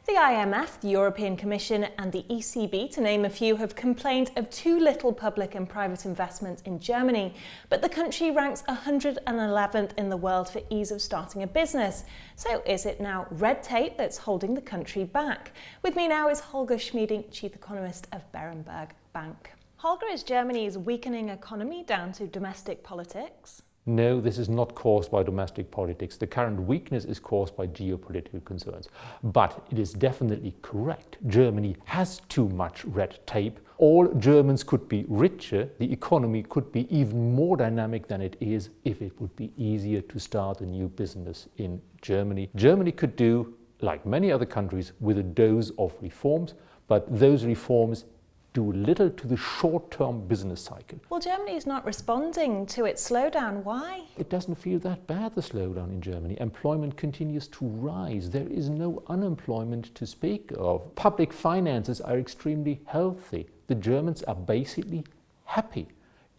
The IMF, the European Commission and the ECB, to name a few, have complained of too little public and private investment in Germany, but the country ranks 111th in the world for ease of starting a business. So is it now red tape that's holding the country back? With me now is Holger Schmieding, Chief Economist of Berenberg Bank. Holger, is Germany's weakening economy down to domestic politics? No, this is not caused by domestic politics. The current weakness is caused by geopolitical concerns. But it is definitely correct. Germany has too much red tape. All Germans could be richer. The economy could be even more dynamic than it is if it would be easier to start a new business in Germany. Germany could do, like many other countries, with a dose of reforms, but those reforms do little to the short-term business cycle. Well, Germany is not responding to its slowdown. Why? It doesn't feel that bad, the slowdown in Germany. Employment continues to rise. There is no unemployment to speak of. Public finances are extremely healthy. The Germans are basically happy.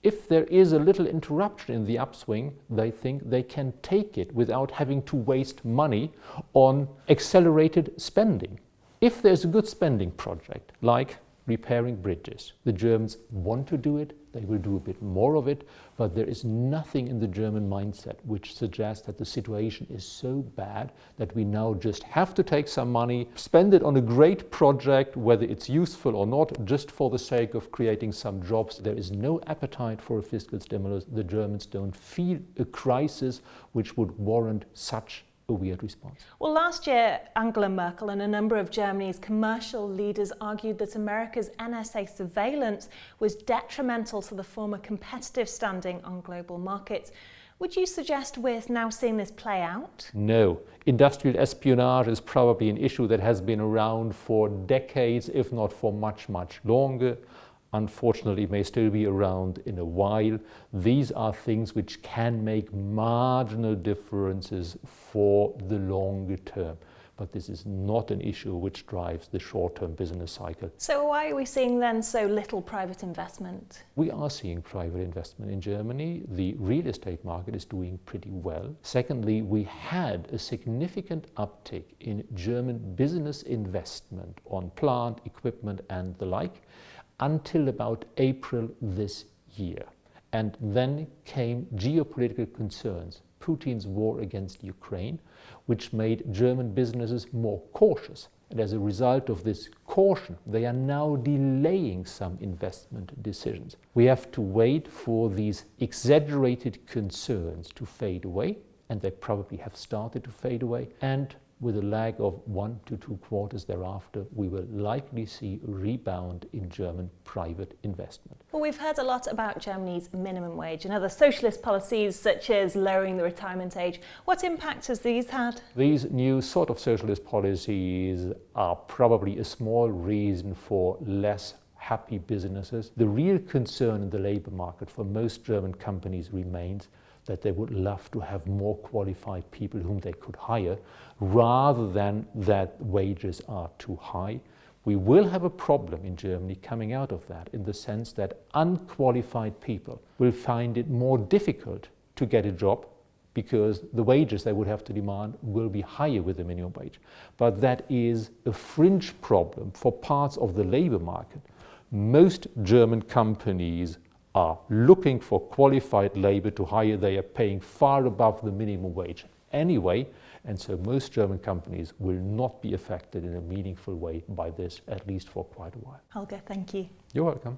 If there is a little interruption in the upswing, they think they can take it without having to waste money on accelerated spending. If there's a good spending project, like repairing bridges, the Germans want to do it, they will do a bit more of it, but there is nothing in the German mindset which suggests that the situation is so bad that we now just have to take some money, spend it on a great project, whether it's useful or not, just for the sake of creating some jobs. There is no appetite for a fiscal stimulus. The Germans don't feel a crisis which would warrant such a weird response. Well, last year, Angela Merkel and a number of Germany's commercial leaders argued that America's NSA surveillance was detrimental to the former competitive standing on global markets. Would you suggest we're now seeing this play out? No. Industrial espionage is probably an issue that has been around for decades, if not for much, much longer. Unfortunately, it may still be around in a while. These are things which can make marginal differences for the longer term. But this is not an issue which drives the short-term business cycle. So why are we seeing then so little private investment? We are seeing private investment in Germany. The real estate market is doing pretty well. Secondly, we had a significant uptick in German business investment on plant, equipment and the like, until about April this year. And then came geopolitical concerns, Putin's war against Ukraine, which made German businesses more cautious. And as a result of this caution, they are now delaying some investment decisions. We have to wait for these exaggerated concerns to fade away, and they probably have started to fade away. And with a lag of 1 to 2 quarters thereafter, we will likely see a rebound in German private investment. Well, we've heard a lot about Germany's minimum wage and other socialist policies such as lowering the retirement age. What impact has these had? These new sort of socialist policies are probably a small reason for less happy businesses. The real concern in the labor market for most German companies remains that they would love to have more qualified people whom they could hire, rather than that wages are too high. We will have a problem in Germany coming out of that, in the sense that unqualified people will find it more difficult to get a job because the wages they would have to demand will be higher with the minimum wage. But that is a fringe problem for parts of the labor market. Most German companies are looking for qualified labor to hire. They are paying far above the minimum wage anyway, and so most German companies will not be affected in a meaningful way by this, at least for quite a while. Holger, thank you. You're welcome.